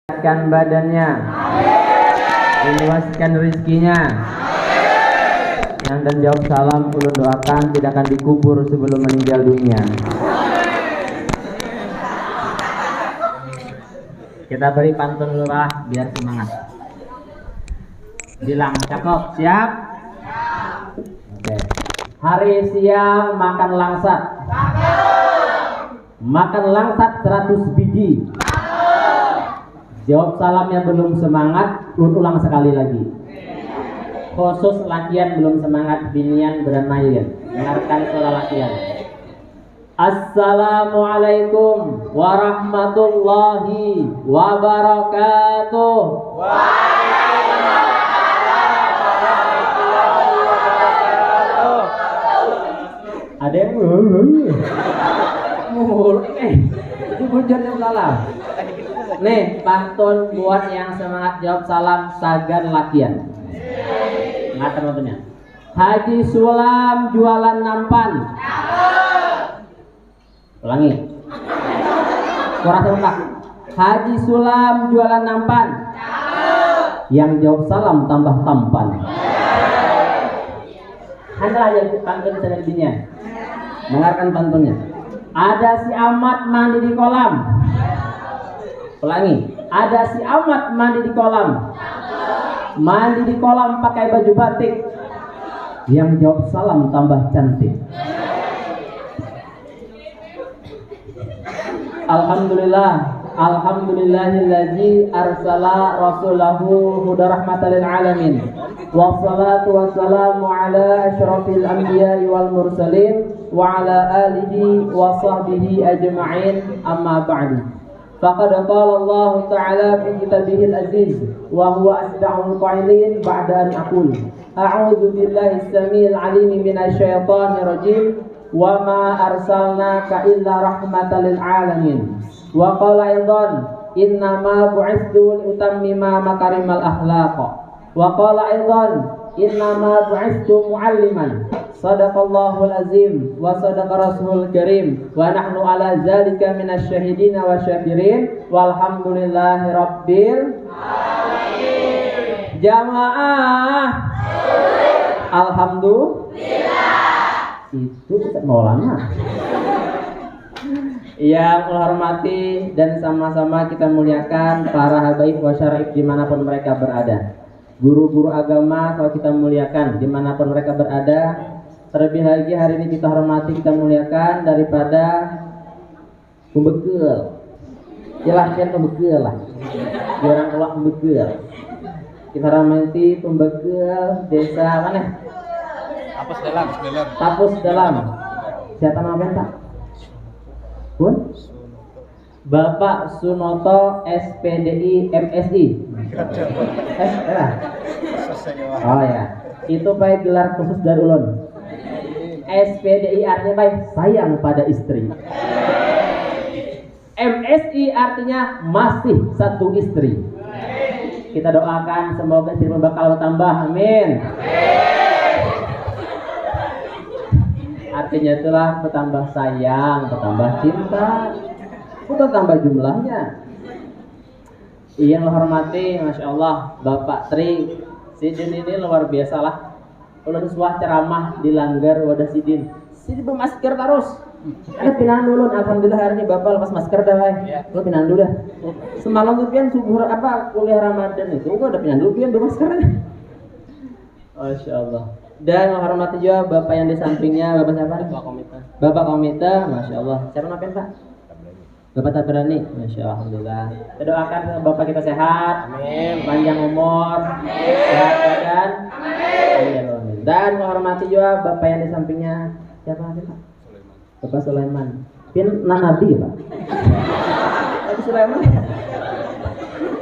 Sehatkan badannya, luaskan rezekinya. Yang dan jawab salam ulun doakan tidak akan dikubur sebelum meninggal dunia. Kita beri pantun dulu lah biar semangat. Bilang cakep, siap? Oke. Hari siang makan langsat. Makan langsat 100 biji. Jawab salamnya belum semangat, ulang sekali lagi. Khusus latihan belum semangat, binian bermain. Dengarkan suara latihan. Assalamualaikum warahmatullahi wabarakatuh. Ada yang itu hujan yang salah. Nih, pantun buat yang semangat jawab salam sagan lakian. Ngater nontonnya. Haji Sulam jualan nampan. Ulangi. Suara serentak. Haji Sulam jualan nampan. Yang jawab salam tambah tampan. Anda aja pantun selanjutnya. Dengarkan pantunnya. Ada si Ahmad mandi di kolam. Ulangi. Ada si Ahmad mandi di kolam. Mandi di kolam pakai baju batik. Yang jawab salam tambah cantik. Alhamdulillah, alhamdulillahillazi arsala rasulahu hudar rahmatan lil alamin. Wassalatu wassalamu ala asyrafil anbiya'i wal mursalin wa ala alihi wa sahbihi ajma'in, amma ba'du. Faqad qala Allah ta'ala fi kitabihil aziz wa huwa asdaqul qailin ba'da an aqul a'udzu billahi as-sami'il 'alim minasy syaithanir rajim wa ma arsalnaka illa rahmatan lil alamin. Wa qala aidan innama bu'itsu liutammima makarimal akhlaq. Wa qala aidan innama bu'itsu mu'alliman. Sadaqallahul azim wa sadaqa rasulul karim wa nahnu ala zalika minasy syahidin wa syakirin walhamdulillahi rabbil alamin. Jamaah alhamdulillah. Itu Ustaz Maulana. Yang menghormati dan sama-sama kita muliakan para habaib wa syaraif dimanapun mereka berada. Guru-guru agama kalau kita muliakan dimanapun mereka berada. Terlebih lagi hari ini kita hormati, kita muliakan daripada pembekel. Silahkan pembekel lah. Orang keluar pembekel. Kita hormati pembekel desa mana? Tapus dalam. Siapa nama Pak? Pun? Bapak Sunoto SPDI MSI. Oh ya. Itu baik gelar khusus dari ulun. SPDI artinya baik sayang pada istri. MSI artinya masih satu istri. Kita doakan semoga istri bakal bertambah. Amin. Artinya itulah bertambah sayang, bertambah cinta, bukan tambah jumlahnya. Yang menghormati, masya Allah, Bapak Tri Sidin ini luar biasa lah. Kalau sebuah ceramah di Langgar wadah Sidin bermasker terus. Ada pindahan dulu, alhamdulillah hari ini Bapak lepas masker dah, lo pindahan dulu dah. Semalam tuh pian subuh apa kuliah Ramadan itu, gua ada pindahan dulu pian bermasker. Masya Allah. Dan menghormati juga Bapak yang di sampingnya, Bapak siapa? Bapak Komite, Masya Allah. Siapa namanya Pak? Bapak Tabrani, Masya Allah, alhamdulillah. Kita doakan Bapak kita sehat, amin. Panjang umur, sehat badan, amin. Dan menghormati juga Bapak yang di sampingnya, siapa namanya Pak? Bapak Sulaiman. Pian Nabi Pak. Bapak Sulaiman.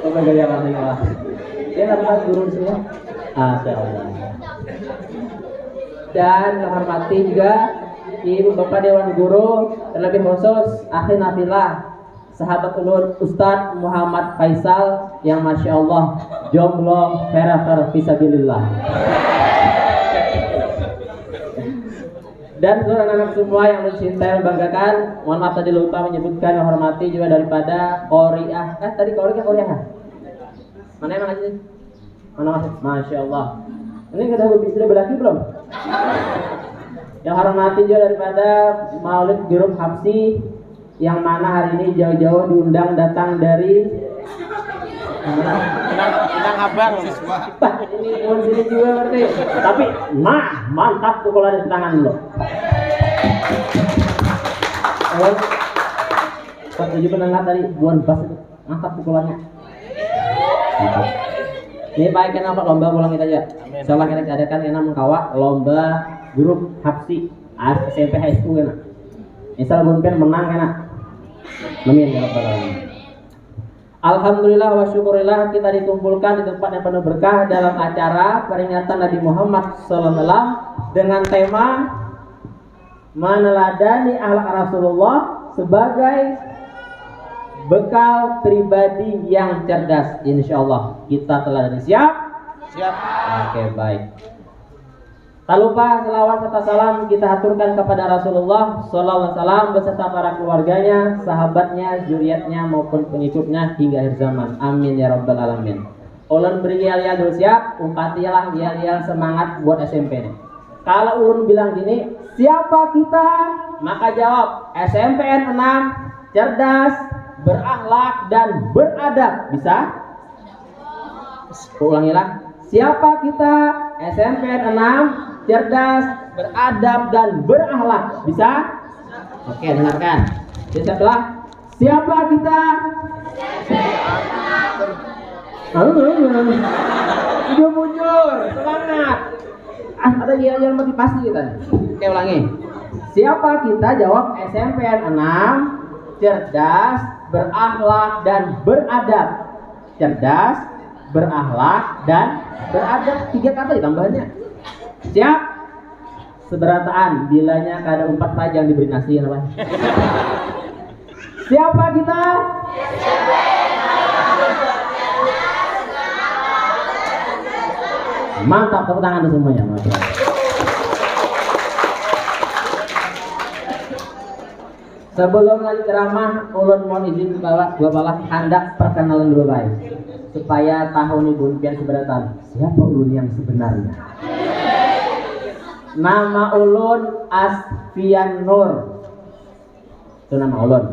Bapak gaya Allah. Dia dapat guru semua. Masya Allah. Dan menghormati juga Ibu Bapak Dewan Guru, terlebih khusus Akhi Nafilah, sahabat ulun Ustadz Muhammad Faisal yang Masya Allah jomblo forever fisabilillah. Dan seluruh anak-anak semua yang mencintai dan banggakan, mohon maaf tadi lupa menyebutkan menghormati juga daripada Qoriah. Tadi Qoriah Mana yang ngaji? Mana masih? Masya Allah. Ini sudah berarti belum? Yang hormati juga daripada Maulid Grup Hapsi, yang mana hari ini jauh-jauh diundang datang dari Inang kabar siswa. Ini pun sini juga berarti. Tapi mantap pukulan di tangan lo. Pak tujuh pendengar tadi buan bas itu mantap pukulannya. Mantap. Ini Pak kena apa lomba pulang kita aja. Insyaallah kita adakan kena mengkawak lomba grup Hapsi SMP High School kena. Insyaallah Bunpen menang kena. Amin ya rabbal alamin. Alhamdulillah wa syukurillah kita dikumpulkan di tempat yang penuh berkah dalam acara peringatan Nabi Muhammad SAW dengan tema meneladani akhlak Rasulullah sebagai bekal pribadi yang cerdas. Insyaallah kita telah siap. Siap. Oke, baik. Tak lupa selawat serta salam kita aturkan kepada Rasulullah SAW beserta para keluarganya, sahabatnya, zuriatnya maupun pengikutnya hingga akhir zaman. Amin ya rabbal alamin. Ulun beri yel-yel dulu siap, umpatilah yel-yel semangat buat SMP nih. Kalau ulun bilang gini, siapa kita? Maka jawab SMPN 6, cerdas, berakhlak dan beradab. Bisa? Ulangilah. Siapa kita? SMPN 6, cerdas, beradab dan berakhlak. Bisa? Oke, dengarkan. Siapa? Siapa kita? Jujur, semangat. Ada yang motivasi kita. Oke, ulangi. Siapa kita? Jawab SMPN 6, cerdas, berakhlak dan beradab. Cerdas, berakhlak dan beradab. 3 kata ditambahannya. Siap? Seberataan bilanya kada 4 pajang diberi nasi apa? Siapa kita? Mantap, tepuk tangan semuanya. Mantap. Sebelum lanjut ceramah, ulun mohon izin bapak hendak perkenalan dulu baik, supaya tahun ibu pian seberatan. Siapa ulun yang sebenarnya? Nama ulun Asfian Nur. Itu nama ulun.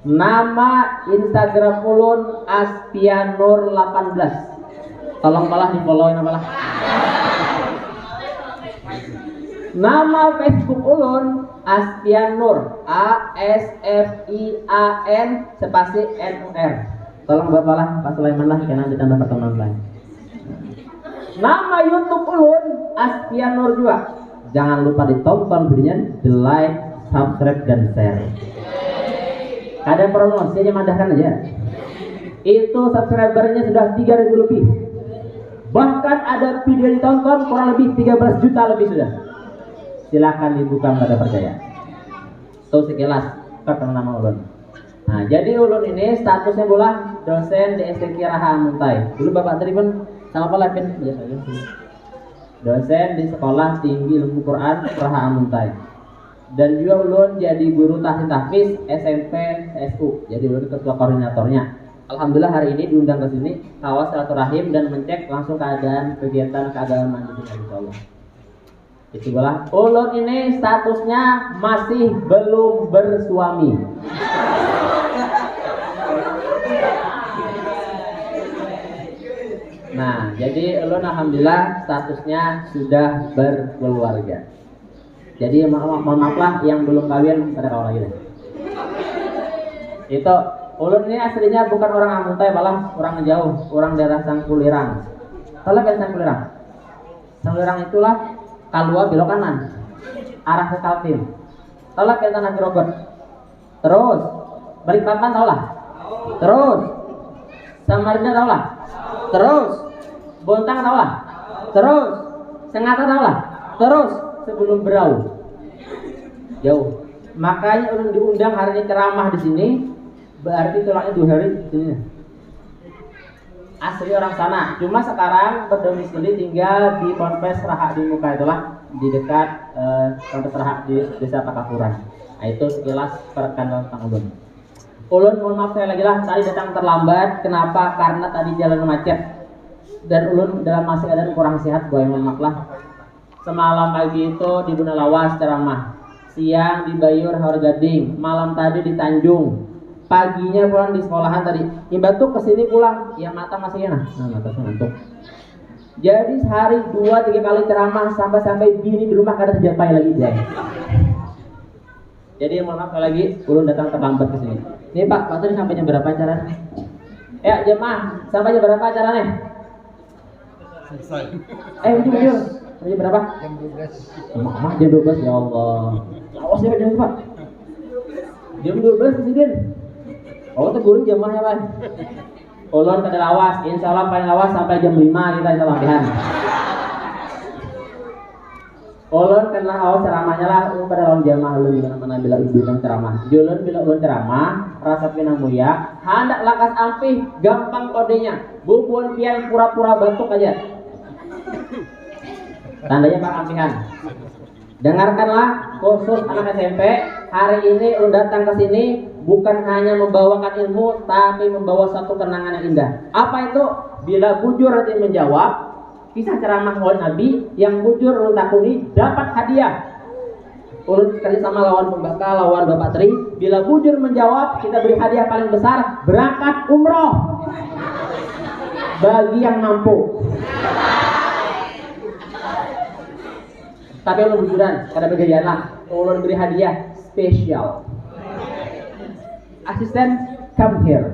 Nama Instagram ulun Asfian Nur 18. Tolong malah di followin apalah. Nama Facebook ulun Asfian Nur, ASFIAN spasi NUR. Tolong bapak lah, Pak Sulaiman lah, karena ditambah pertemuan lain. Nama YouTube ulun Asfian Nur juga. Jangan lupa ditonton videonya, di like, subscribe dan share. Ada promosi aja, mandahkan aja. Itu subscribernya sudah 3.000 lebih. Bahkan ada video ditonton kurang lebih 13 juta lebih sudah. Silakan dibuka pada percaya. Tuh sekilas perkenalan nama ulun. Nah, jadi ulun ini statusnya bola dosen di STQ Raha Muntai. Dulu Bapak Tri pun sama apa lagi dosen di Sekolah Tinggi Ilmu Quran Raha Muntai. Dan juga ulun jadi guru tahfiz SMP SU. Jadi ulun ketua koordinatornya. Alhamdulillah hari ini diundang ke sini kawas silaturahim dan mencek langsung keadaan kegiatan keagamaan di sini insyaallah. Itu bola. Ulun ini statusnya masih belum bersuami. Nah, jadi ulun alhamdulillah statusnya sudah berkeluarga. Jadi mohon maaf lah yang belum kawin pada kawin lagi. Itu ulun ini aslinya bukan orang Amuntai, malah orang jauh, orang daerah Sangkulirang. Tahu kan Sangkulirang? Sangkulirang itulah Kalua belok kanan, arah ke Kaltim. Tahu lah kita Nabi Robert. Terus Balikpapan tahu lah. Terus Samarinda tahu lah. Terus Bontang tahu lah. Terus Sengata tahu lah. Terus sebelum Berau jauh. Makanya ulun diundang hari ini ceramah di sini. Berarti tulangnya 2 hari di sini. Asli orang sana, cuma sekarang berdomisili tinggal di Ponpes Raha di Muka, itulah di dekat Ponpes Raha di Desa Pakapuran. Nah, itu sekilas perkenalan tentang ulun. Ulun mohon maaf saya lagi lah, tadi datang terlambat. Kenapa? Karena tadi jalan macet. Dan ulun dalam masih keadaan kurang sehat, boy mohon maaf lah. Semalam pagi itu di Bunda Lawas ceramah, siang di Bayur Haurgading, malam tadi di Tanjung, paginya pulang di sekolahan tadi. Imbat tuh kesini pulang, ya mata masih enak. Nah mata saya ngantuk. Jadi sehari 2-3 kali ceramah sampai bini di rumah kada terjampai lagi deh. Jadi mohon maaf lagi, ulun datang terlambat ke sini. Nih Pak tadi sampai jam berapa acaranya? Ya jemaah, sampai jam berapa acaranya? Selesai. Jujur. Jam berapa? Jam 12. Mah jam 12 ya Allah. Awas ya jam berapa? Jam 12 presiden. Oh tegurin jamaah ya Pak. Ulun kada lawas, insya Allah paling lawas sampai jam 5 kita insya Allah latihan. Ulun kena awas ceramahnya lah, ulun pada lawan jamaah ulun di mana bila ulun ceramah. Ulun bila ulun ceramah, rasa pinang mulia, hendak lakas ampih, gampang kodenya. Bubuan pian pura-pura batuk aja. Tandanya Pak ampihan. Dengarkanlah khusus anak SMP, hari ini ulun datang ke sini bukan hanya membawakan ilmu, tapi membawa satu kenangan yang indah. Apa itu? Bila bujur nanti menjawab kisah ceramah Maulid Nabi, yang bujur ulun takuni dapat hadiah. Ulun sekali sama lawan pembakal, lawan Bapak Tri. Bila bujur menjawab, kita beri hadiah paling besar, berangkat umroh bagi yang mampu. Tapi ulun bujuran, kada begayaan lah. Ulun beri hadiah spesial. Asisten, come here.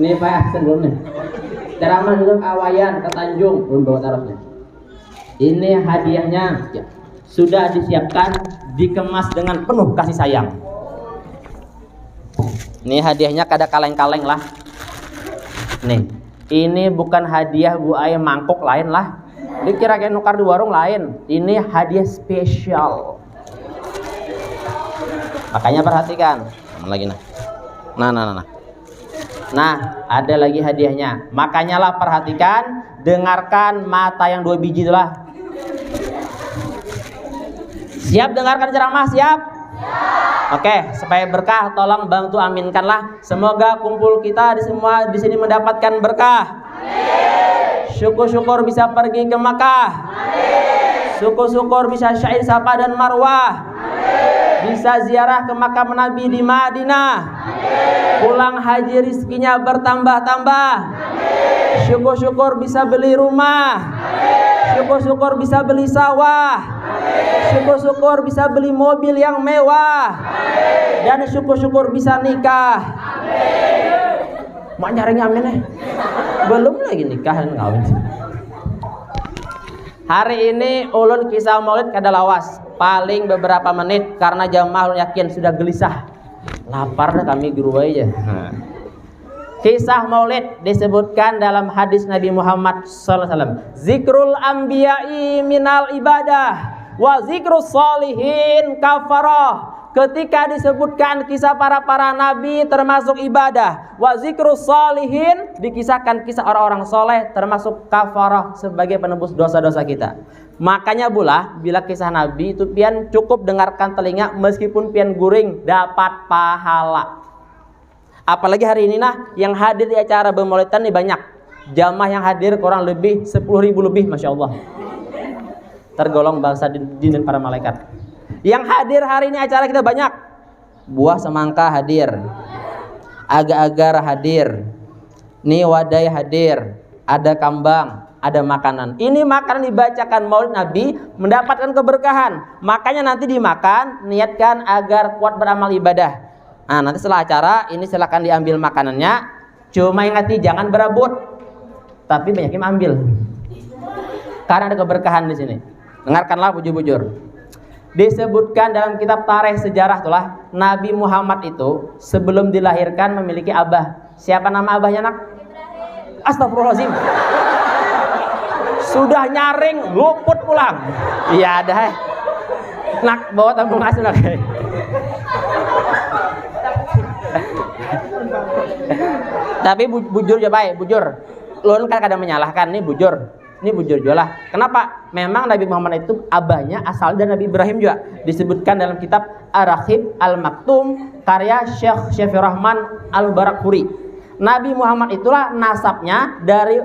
Ini Pak asisten belum nih. Ceramah dulu awayan ke Tanjung, belum bawa tarafnya. Ini hadiahnya ya, sudah disiapkan, dikemas dengan penuh kasih sayang. Ini hadiahnya kada kaleng-kaleng lah. Nih, ini bukan hadiah bu ayam mangkok lain lah. Dikira kayak nukar di warung lain. Ini hadiah spesial. Makanya perhatikan. Lagi nah. Nah, ada lagi hadiahnya. Makanya lah perhatikan, dengarkan mata yang 2 biji itulah. Siap dengarkan ceramah, siap? Oke, supaya berkah tolong bantu aminkanlah. Semoga kumpul kita semua di sini mendapatkan berkah. Syukur-syukur bisa pergi ke Makkah. Syukur-syukur bisa syair Safa dan Marwah. Bisa ziarah ke makam Nabi di Madinah. Pulang haji rizkinya bertambah-tambah. Syukur-syukur bisa beli rumah. Syukur-syukur bisa beli sawah. Syukur-syukur bisa beli mobil yang mewah. Dan syukur-syukur bisa nikah. Mak nyaring amin belum lagi nikah dan ngawin. Hari ini ulun kisah maulid kada lawas, paling beberapa menit karena jamaah ulun yakin sudah gelisah, lapar dah kami guru aja. Kisah maulid disebutkan dalam hadis Nabi Muhammad SAW. Zikrul anbiya'i minal ibadah wa zikrus salihin kafarah. Ketika disebutkan kisah para nabi termasuk ibadah, wa zikrus salihin dikisahkan kisah orang-orang soleh termasuk kafarah sebagai penebus dosa-dosa kita. Makanya pula bila kisah nabi itu pian cukup dengarkan telinga meskipun pian guring dapat pahala. Apalagi hari ini nah yang hadir di acara bermaulidan ini banyak. Jamaah yang hadir kurang lebih 10.000 lebih, masya Allah. Tergolong bangsa jin dan para malaikat. Yang hadir hari ini acara kita banyak. Buah semangka hadir, agar-agar hadir, nih wadai hadir, ada kambang, ada makanan. Ini makanan dibacakan maulid Nabi mendapatkan keberkahan. Makanya nanti dimakan, niatkan agar kuat beramal ibadah. Nah nanti setelah acara ini silakan diambil makanannya. Cuma ingati jangan berebut, tapi banyak yang ambil. Karena ada keberkahan di sini. Dengarkanlah bujur-bujur. Disebutkan dalam kitab tarikh sejarah itulah Nabi Muhammad itu sebelum dilahirkan memiliki abah. Siapa nama abahnya nak? Astagfirullahaladzim. Sudah nyaring luput pulang. Iya ada. Nak bawa tabung gas nak. Tapi bujur ya baik, bujur. Lun kan kadang menyalahkan nih bujur. Ini bujur juga lah. Kenapa? Memang Nabi Muhammad itu abahnya asal dari Nabi Ibrahim juga. Disebutkan dalam kitab Ar-Raghib Al-Maktum karya Syekh Syafir Rahman Al-Barakfuri. Nabi Muhammad itulah nasabnya dari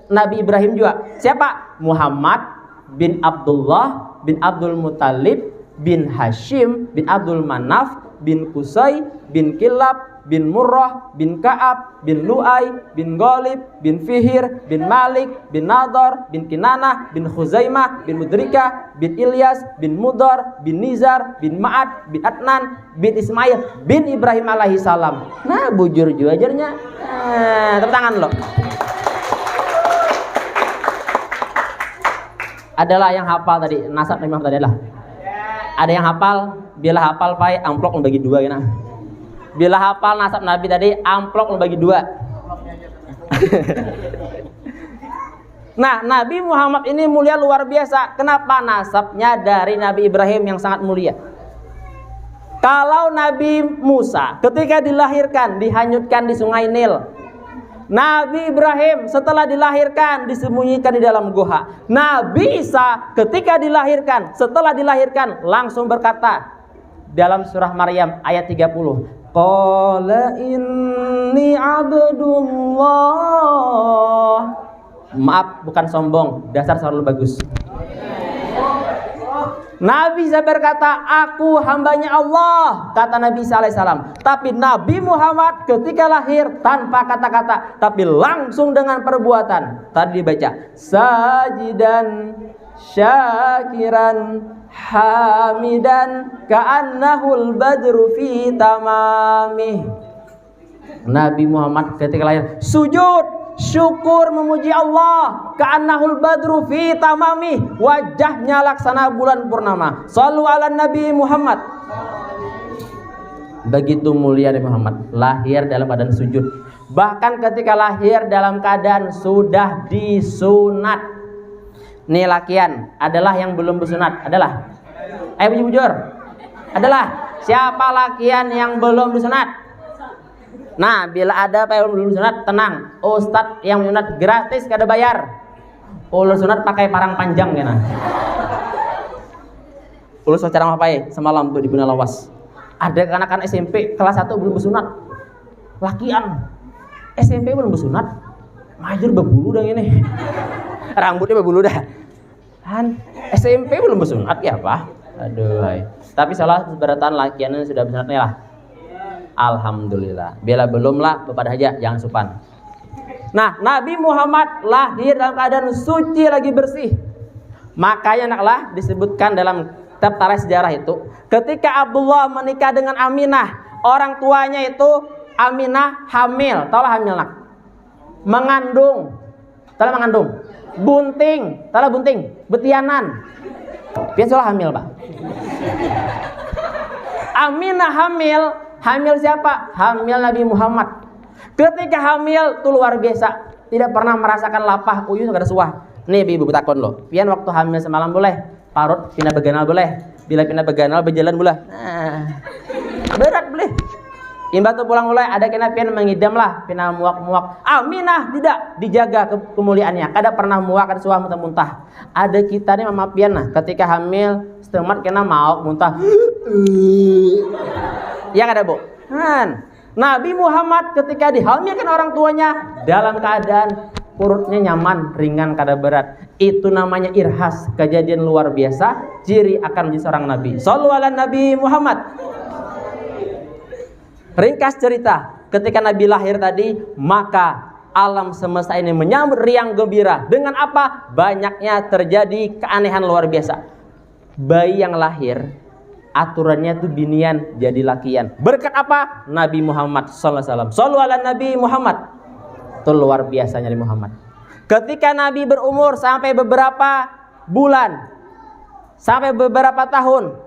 Nabi Ibrahim juga. Siapa? Muhammad bin Abdullah bin Abdul Muttalib bin Hashim bin Abdul Manaf bin Qusay bin Kilab bin Murrah bin Ka'ab bin Lu'ay bin Ghalib bin Fihir bin Malik bin Nadar bin Kinanah bin Khuzaimah bin Mudrikah bin Ilyas bin Mudar bin Nizar bin Ma'ad bin Adnan bin Ismail bin Ibrahim alaihi salam. Nah, bujur juga ajarnya. Tepuk tangan lo. Adalah yang hafal tadi nasab Nabi Muhammad tadi adalah. Ada yang hafal, bila hafal pai amplop membagi dua ya. Bila hafal nasab Nabi tadi amplop membagi dua. Nah, Nabi Muhammad ini mulia luar biasa. Kenapa? Nasabnya dari Nabi Ibrahim yang sangat mulia. Kalau Nabi Musa ketika dilahirkan dihanyutkan di Sungai Nil. Nabi Ibrahim setelah dilahirkan disembunyikan di dalam goa. Nabi Isa ketika dilahirkan, setelah dilahirkan langsung berkata dalam surah Maryam ayat 30. Qala inni abdullah. Maaf, bukan sombong, dasar selalu bagus. Nabi Isa berkata, aku hambanya Allah, kata Nabi Isa alaihissalam. Tapi Nabi Muhammad ketika lahir tanpa kata-kata, tapi langsung dengan perbuatan. Tadi dibaca, sajidan syakiran hamidan ka'annahul badru fi tamamih. Nabi Muhammad ketika lahir sujud, syukur memuji Allah, ka'annahul badru fi tamami, wajahnya laksana bulan purnama. Shallu ala Nabi Muhammad. Begitu mulia Nabi Muhammad, lahir dalam keadaan sujud. Bahkan ketika lahir dalam keadaan sudah disunat. Nih lakian adalah yang belum disunat adalah. Bujur. Adalah siapa lakian yang belum disunat? Nah, bila ada apa yang belum sunat, tenang. Ustadz yang sunat gratis, kada bayar. Ulun sunat pakai parang panjang ya nah. Ulun cara ngapain semalam tuh di Bina Lawas. Ada anak-anak SMP kelas 1 belum bersunat. Lakian SMP belum bersunat. Majur berbulu dah ini. Rambutnya berbulu dah. Kan SMP belum bersunat ya apa? Aduh. Hai. Tapi salah seberatan lakiannya sudah bersunatnya lah. Alhamdulillah. Bila belum lah kepada aja jangan supan. Nah, Nabi Muhammad lahir dalam keadaan suci lagi bersih. Makanya naklah disebutkan dalam kitab tarikh sejarah itu, ketika Abdullah menikah dengan Aminah, orang tuanya itu Aminah hamil, tahulah hamil nak. Mengandung. Tahulah mengandung. Bunting, tahulah bunting, betianan. Biasalah hamil, Pak. Aminah hamil. Hamil siapa? Hamil Nabi Muhammad. Ketika hamil tuh luar biasa, tidak pernah merasakan lapah, uyuh kada suah. Nih ibu takon lo, pian waktu hamil semalam boleh, parut pindah beganal boleh, bila pindah beganal berjalan boleh. Nah, berat boleh. Imba tuh pulang mulai ada kena pian mengidam lah, pindah muak-muak. Aminah tidak dijaga kemuliaannya, kada pernah muak, kada suah muntah-muntah. Ada kita nih mama pian nah, ketika hamil setengah kena mau muntah. Ya kada bu? Nabi Muhammad ketika dihamilkan orang tuanya dalam keadaan perutnya nyaman, ringan, kada berat. Itu namanya irhas, kejadian luar biasa, ciri akan menjadi seorang nabi. Shallu ala Nabi Muhammad. Ringkas cerita, ketika Nabi lahir tadi, maka alam semesta ini menyambut riang gembira. Dengan apa? Banyaknya terjadi keanehan luar biasa. Bayi yang lahir aturannya tuh binian jadi lakian. Berkat apa? Nabi Muhammad sallallahu alaihi wasallam. Shallu ala Nabi Muhammad. Itu luar biasanya Nabi Muhammad. Ketika Nabi berumur sampai beberapa bulan, sampai beberapa tahun,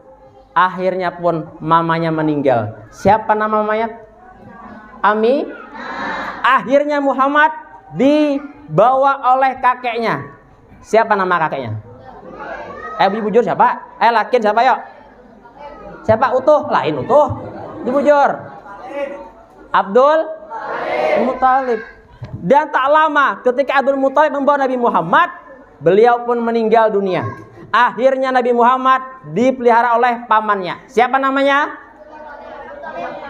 akhirnya pun mamanya meninggal. Siapa nama mamanya? Ami. Akhirnya Muhammad dibawa oleh kakeknya. Siapa nama kakeknya? Bujur siapa? Lakin siapa yuk? Siapa? Utuh? Lain utuh. Dibujur. Abdul Muttalib. Dan tak lama ketika Abdul Muttalib membawa Nabi Muhammad, beliau pun meninggal dunia. Akhirnya Nabi Muhammad dipelihara oleh pamannya. Siapa namanya?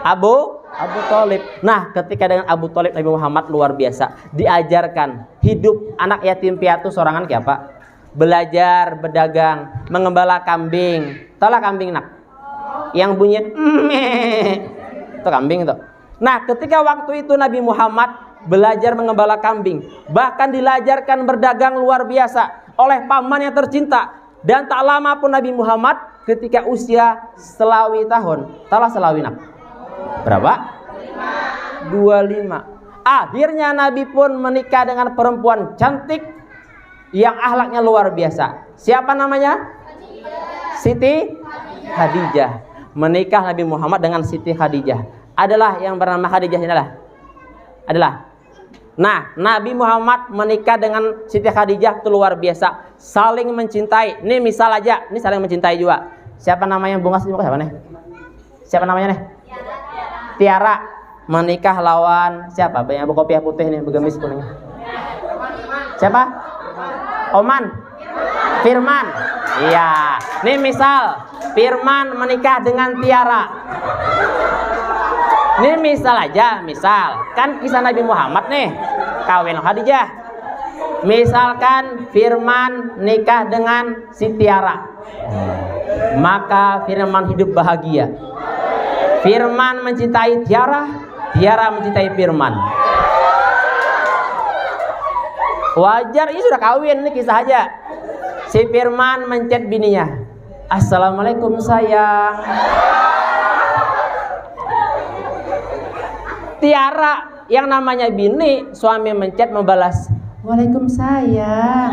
Abu Thalib. Nah, ketika dengan Abu Thalib, Nabi Muhammad luar biasa. Diajarkan hidup anak yatim piatu sorangan kayak apa? Belajar berdagang, mengembala kambing. Tahulah kambing nak? Yang bunyi itu kambing itu. Nah, ketika waktu itu Nabi Muhammad belajar mengembala kambing, bahkan dilajarkan berdagang luar biasa oleh paman yang tercinta. Dan tak lama pun Nabi Muhammad ketika usia selawi tahun, talah selawi nak? Berapa? 25. Akhirnya Nabi pun menikah dengan perempuan cantik yang akhlaknya luar biasa. Siapa namanya? Siti Khadijah. Menikah Nabi Muhammad dengan Siti Khadijah. Adalah yang bernama Khadijah ini adalah. Nah, Nabi Muhammad menikah dengan Siti Khadijah itu luar biasa, saling mencintai. Ini misal aja, ini saling mencintai juga. Siapa namanya bunga siapa nih? Siapa namanya nih? Tiara. Menikah lawan siapa? Banyak kopiah putih nih, bergamis kuning. Siapa? Oman. Firman. Iya. Ini misal Firman menikah dengan Tiara. Ini misal aja, misal kan kisah Nabi Muhammad nih kawin Khadijah. Misalkan Firman nikah dengan si Tiara, maka Firman hidup bahagia. Firman mencintai Tiara, Tiara mencintai Firman. Wajar, ini sudah kawin, ini kisah aja. Si Firman mencet bininya, "Assalamualaikum sayang." Tiara yang namanya bini, suami mencet membalas, "Waalaikumsalam."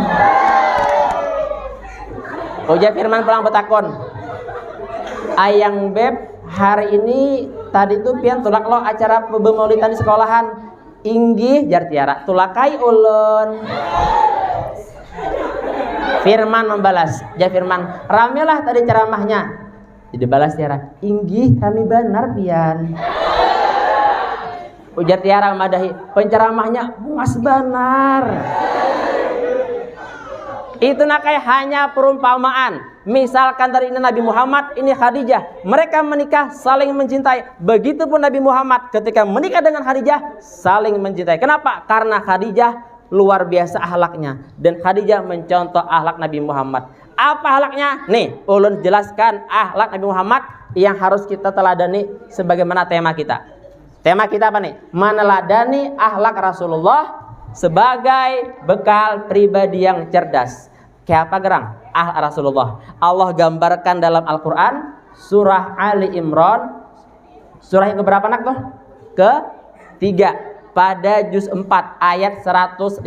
Ujar Firman pulang betakon, "Ayang beb, hari ini tadi tuh pian tulak lo acara pemaulidan di sekolahan." "Inggih," jar Tiara, "tulakai ulun." Firman membalas, jar Firman, "Ramelah tadi ceramahnya." Jadi balas Tiara, "Inggih, rame benar pian." Ujar Tiara memadahi, "Penceramahnya muas benar." Itu nakai hanya perumpamaan. Misalkan dari ini Nabi Muhammad, ini Khadijah, mereka menikah saling mencintai. Begitupun Nabi Muhammad ketika menikah dengan Khadijah saling mencintai. Kenapa? Karena Khadijah luar biasa akhlaknya, dan Khadijah mencontoh akhlak Nabi Muhammad. Apa akhlaknya? Nih, ulun jelaskan akhlak Nabi Muhammad yang harus kita teladani sebagaimana tema kita. Tema kita apa nih? Meneladani akhlak Rasulullah sebagai bekal pribadi yang cerdas. Kayak apa gerang? Akhlak Rasulullah. Allah gambarkan dalam Al-Quran surah Ali Imran. Surah yang keberapa nak tuh? Ke-3 pada juz 4 ayat 159.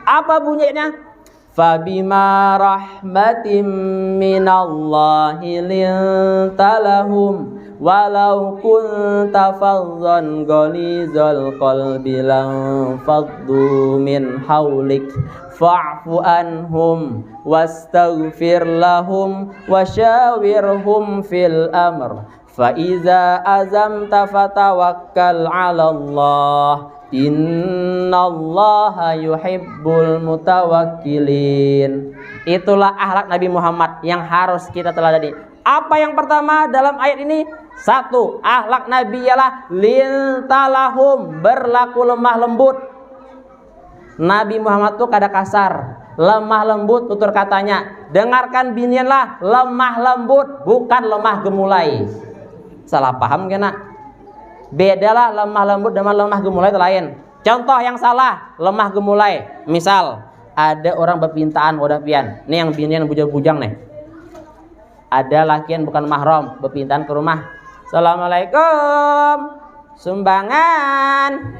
Apa bunyinya? Fabima rahmatim minallahi lintalahum walau kunta faddan ghalizal qalbi lan faddu min haulik fa'fu anhum wastaghfir lahum wasyawirhum fil amr fa iza azamta fatawakkal 'ala Allah innallaha yuhibbul mutawakkilin. Itulah akhlak Nabi Muhammad yang harus kita teladani. Apa yang pertama dalam ayat ini? 1. Akhlak Nabi ialah lintalahum, berlaku lemah lembut. Nabi Muhammad tuh kada kasar, lemah lembut tutur katanya. Dengarkan binianlah, lemah lembut, bukan lemah gemulai. Salah paham kena. Bedalah lemah lembut dengan lemah gemulai itu lain. Contoh yang salah, lemah gemulai. Misal ada orang berpintaan wadah pian. Nih yang binian bujang-bujang nih. Ada lakian bukan mahram berpintaan ke rumah. "Assalamualaikum, sumbangan."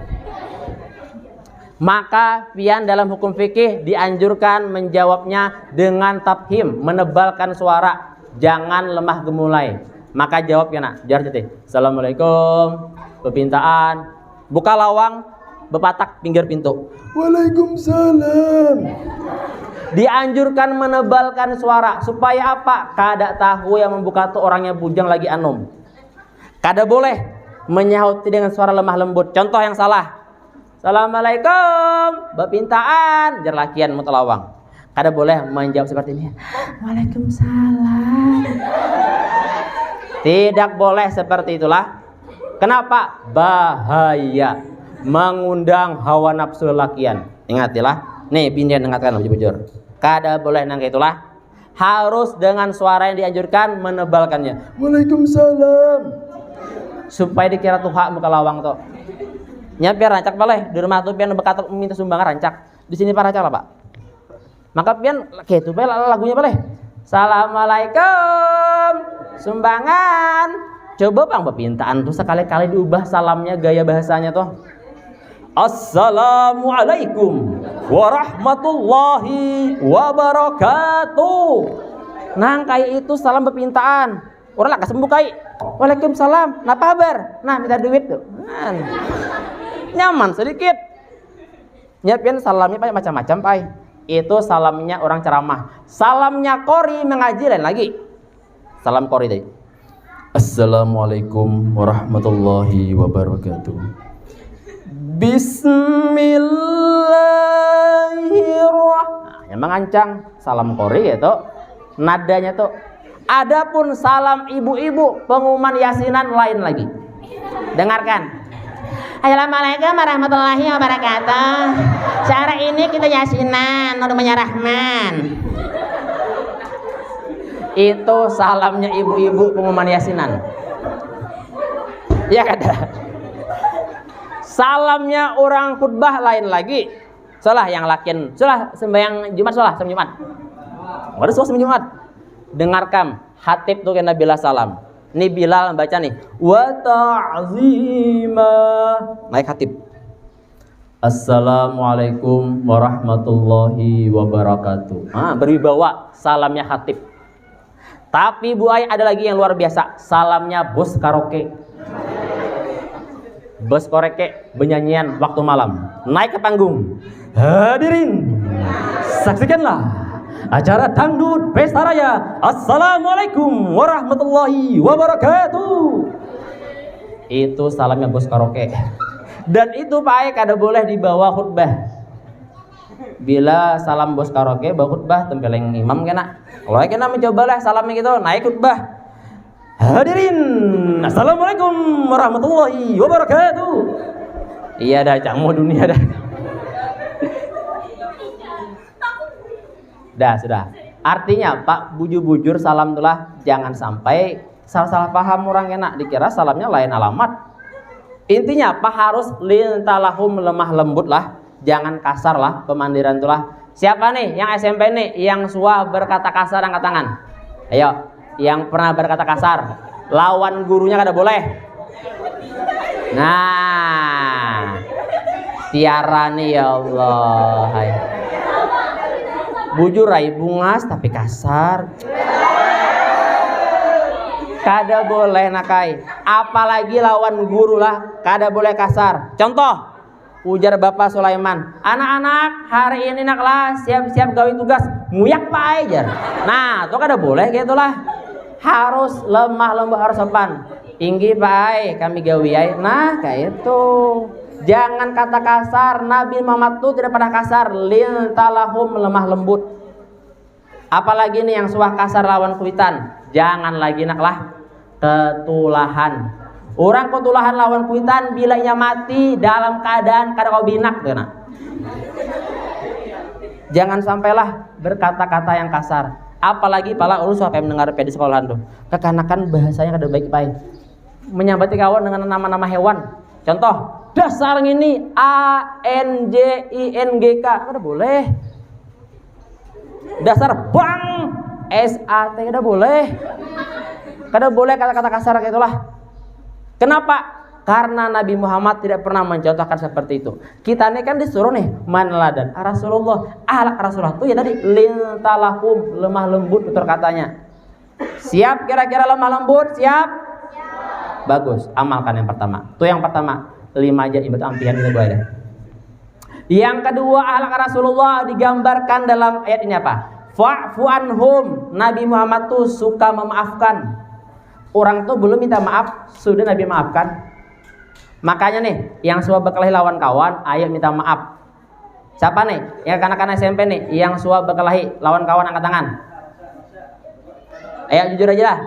Maka pian dalam hukum fikih dianjurkan menjawabnya dengan tafhim, menebalkan suara, jangan lemah gemulai. Maka jawab ya nak, jar cete. "Assalamualaikum, berpintaan." Buka lawang, bepatak pinggir pintu. "Waalaikumsalam." Dianjurkan menebalkan suara supaya apa? Kada tahu yang membuka tuh orangnya bujang lagi anum. Kada boleh menyauti dengan suara lemah lembut. Contoh yang salah, "Assalamualaikum, berpintaan," jar lakian mutelawang. Kada boleh menjawab seperti ini. Waalaikumsalam. Tidak boleh seperti itulah. Kenapa? Bahaya, mengundang hawa nafsu lelakian. Ingatilah. Nih, pindah dengarkan bujur-bujur. Kada boleh nang itulah. Harus dengan suara yang dianjurkan menebalkannya. Waalaikumsalam. Supaya dikira tuha muka lawang tuh. Nya pian rancak boleh. Di rumah tuh pian bekat minta sumbangan rancak. Di sini pak rancak lah, Pak. Maka pian gitu pe lagunya boleh. Assalamualaikum. Sumbangan. Coba Bang permintaan tuh sekali-kali diubah salamnya gaya bahasanya tuh. Assalamualaikum warahmatullahi wabarakatuh. Nang kayak itu salam permintaan. Orang lah kesembuh kai. Waalaikumsalam. Nah kabar? Nah minta duit tuh. Nyaman sedikit. Nyiapin salamnya Pak macam-macam Pak. Itu salamnya orang ceramah. Salamnya qori mengaji lain lagi. Salam qori tadi. Assalamualaikum warahmatullahi wabarakatuh. Bismillahirrahmanirrahim. Yang mengancang salam qori itu nadanya tuh. Adapun salam ibu-ibu pengumuman yasinan lain lagi. Dengarkan. Assalamualaikum warahmatullahi wabarakatuh. Cara ini kita yasinan namanya Rahman. Itu salamnya ibu-ibu pengumuman yasinan. Ya kada. Salamnya orang khutbah lain lagi. Salah yang lakin. Salah sembahyang Jumat salah sembahyang Jumat. Waduh salah sembahyang Jumat. Dengarkan khatib tuh kena bila salam. Ini Bilal baca nih. Wa ta'zima. Naik khatib. Assalamualaikum warahmatullahi wabarakatuh. Berwibawa salamnya khatib. Tapi Bu Ai ada lagi yang luar biasa. Salamnya bos karaoke. Bos karaoke penyanyian waktu malam. Naik ke panggung. Hadirin, saksikanlah acara dangdut pesta raya. Assalamualaikum warahmatullahi wabarakatuh. Itu salamnya bos karaoke. Dan itu Pak Ai kada boleh dibawa khutbah. Bila salam bos karaoke bawa khutbah tempeleng imam kena. Kalau kena mencobalah salamnya gitu naik khutbah. Hadirin, assalamualaikum warahmatullahi wabarakatuh. Iya dah cangmu dunia dah. Dah sudah. Artinya Pak bujur-bujur salam itulah jangan sampai salah-salah paham orang enak dikira salamnya lain alamat. Intinya Pak harus lintalahum lemah lembut lah, jangan kasar lah pemandiran itulah. Siapa nih yang SMP nih yang suah berkata kasar angkat tangan? Ayo, yang pernah berkata kasar lawan gurunya kada boleh. Nah, tiara nih ya Allah. Hai. Bujur rai bungas tapi kasar. Kada boleh nakai. Apalagi lawan guru lah, kada boleh kasar. Contoh, ujar Bapak Sulaiman, anak-anak hari ini naklah siap-siap gawe tugas, muyak Pak aja. Nah, itu kada boleh gitu lah. Harus lemah lembut, harus sopan. Inggi Pak ai, kami gawe ai. Nah, kayak itu. Jangan kata kasar. Nabi Muhammad itu tidak pernah kasar. Lintalahum lemah lembut. Apalagi nih yang suah kasar lawan kuitan. Jangan lagi naklah ketulahan. Orang ketulahan lawan kuitan bila ia mati dalam keadaan kada kau binak tuh nak. Jangan sampailah berkata-kata yang kasar. Apalagi pala ulun sampai mendengar di sekolahan tuh. Kekanakan bahasanya kada baik baik. Menyambati kawan dengan nama-nama hewan. Contoh, dasar ini ANJINGK kada boleh. Dasar bang SAT kada boleh. Kada boleh kata-kata kasar kayak itulah. Kenapa? Karena Nabi Muhammad tidak pernah mencontohkan seperti itu. Kita ini kan disuruh nih manladan Rasulullah. Ahlak Rasulullah itu ya tadi lintalahum lemah lembut betul katanya. Siap kira-kira lemah lembut? Siap? Bagus, amalkan yang pertama. Itu yang pertama. 5 aja ibadah ampian kita boleh deh. Yang kedua ahlak Rasulullah digambarkan dalam ayat ini apa? Fa'fu anhum. Nabi Muhammad tuh suka memaafkan. Orang tuh belum minta maaf sudah Nabi maafkan. Makanya nih yang suka berkelahi lawan kawan, ayo minta maaf. Siapa nih? Yang anak-anak SMP nih, yang suka berkelahi lawan kawan angkat tangan. Ayo jujur aja lah.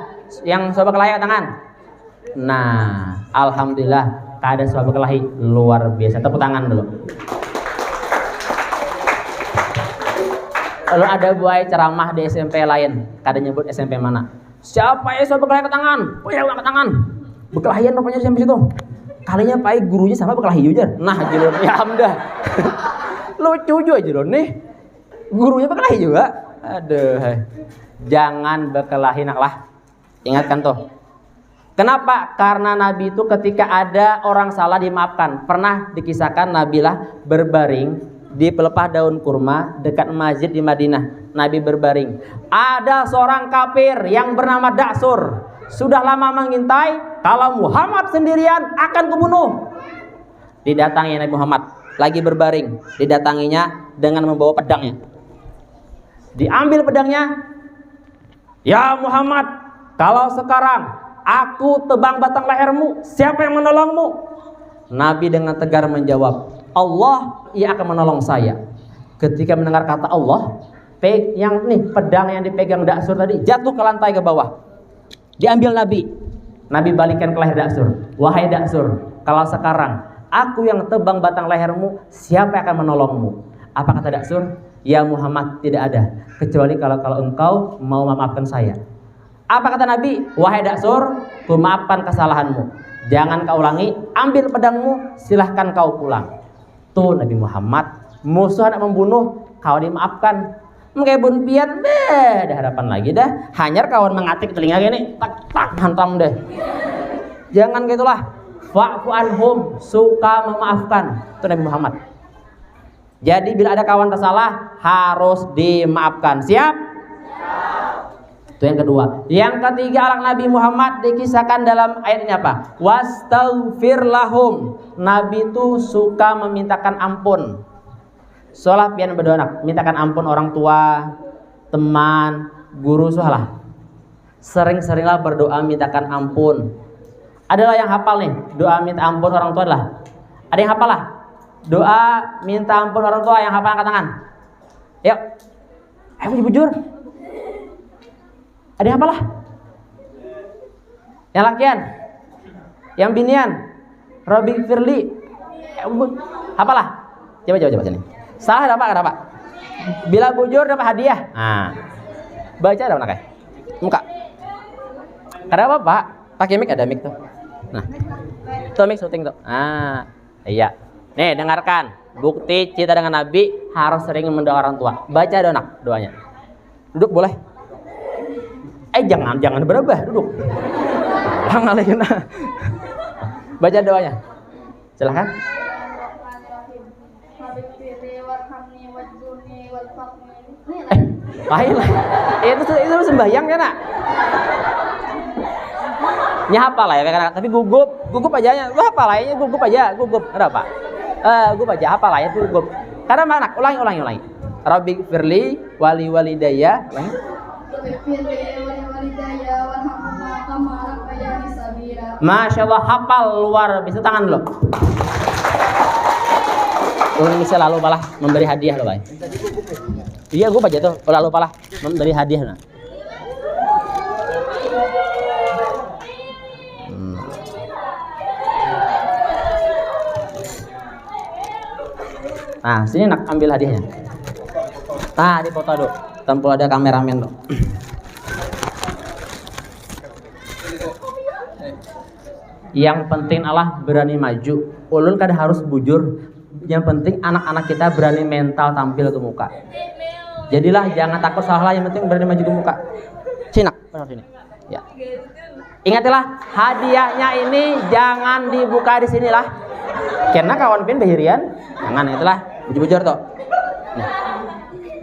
Yang suka berkelahi angkat tangan. Nah, alhamdulillah keadaan suka berkelahi luar biasa. Tepuk tangan dulu. Lalu ada buai ceramah di SMP lain. Kada nyebut SMP mana. Siapa yang suka berkelahi angkat tangan? Oh ya angkat tangan. Berkelahian rupanya sampai situ. Kalinya pai gurunya sama berkelahi juga. Nah, jilun ya amdah. Lucu juga jilun nih. Gurunya berkelahi juga. Aduh. Jangan berkelahi naklah. Ingatkan tuh. Kenapa? Karena Nabi itu ketika ada orang salah dimaafkan. Pernah dikisahkan Nabilah berbaring di pelepah daun kurma dekat masjid di Madinah. Nabi berbaring. Ada seorang kafir yang bernama Daksur. Sudah lama mengintai kalau Muhammad sendirian akan kubunuh. Didatangi Nabi Muhammad lagi berbaring. Didatanginya dengan membawa pedangnya. Diambil pedangnya. Ya Muhammad, kalau sekarang aku tebang batang lehermu, siapa yang menolongmu? Nabi dengan tegar menjawab, Allah ia akan menolong saya. Ketika mendengar kata Allah, yang nih pedang yang dipegang Daksur tadi jatuh ke lantai ke bawah. Diambil Nabi. Nabi balikkan ke leher Daksur. Wahai Daksur, kalau sekarang aku yang tebang batang lehermu, siapa yang akan menolongmu? Apa kata Daksur? Ya Muhammad, tidak ada kecuali kalau engkau mau memaafkan saya. Apa kata Nabi? Wahai Daksur, ku maafkan kesalahanmu. Jangan kau ulangi, ambil pedangmu, silahkan kau pulang. Tuh Nabi Muhammad, musuh hendak membunuh, kau dimaafkan. Mengkebun pian, dah harapan lagi dah. Hanyar kawan mengatik telinga gini, tak hantam deh. Jangan gitulah. Fa'fu anhum, suka memaafkan. Itu Nabi Muhammad. Jadi bila ada kawan tersalah harus dimaafkan. Siap? Itu yang kedua. Yang ketiga, anak Nabi Muhammad dikisahkan dalam ayat ini apa? Wastaghfir lahum. Nabi itu suka memintakan ampun. Soalnya pian berdoa, mintakan ampun orang tua, teman, guru, soalnya. Sering-seringlah berdoa mintakan ampun. Adalah yang hafal nih, doa minta ampun orang tua lah. Ada yang hafal lah? Doa minta ampun orang tua yang hafal angkat tangan. Yuk. Ayo bujur. Ada yang hafal lah? Yang lakian? Yang binian? Robi Firli? Hafal lah? Coba sini. Salah dapat kenapa? Bila bujur dapat hadiah. Nah. Baca dapat nakai. Muka. Kenapa Pak? Pakai mic, ada mic tuh. Nah. Tuh mic syuting tuh. Ah, iya. Nih, dengarkan. Bukti cinta dengan Nabi harus sering mendoa orang tua. Baca anak doanya. Duduk boleh? Jangan berebah, duduk. Alaikum. Baca doanya. Silakan. Lain lah. Itu sembahyang ya nak. Nyapa lah ya kan, tapi gugup aja nya. Wah, apa lainnya gugup aja, gugup. Ada apa? Gugup aja, apa lah ya gugup. Karena mana? Ulangi. Rabbi firli wali walidayya. Ulangi. Masya Allah, hafal luar biasa. Tangan dulu. Bisa lalu palah memberi hadiah loh, Bay. Iya, gue aja tuh. Lalu palah memberi hadiah. Nah, sini nak ambil hadiahnya. Nah, dipoto dulu. Tanpa ada kameramen tuh. Yang penting Allah berani maju. Ulun kada harus bujur. Yang penting anak-anak kita berani mental tampil ke muka. Jadilah jangan takut salah, yang penting berani maju ke muka. Cinak, sini. Ya. Ingatlah, hadiahnya ini jangan dibuka di sinilah. Karena kawan pin behirian, jangan itulah bujur-bujur tuh. Nah.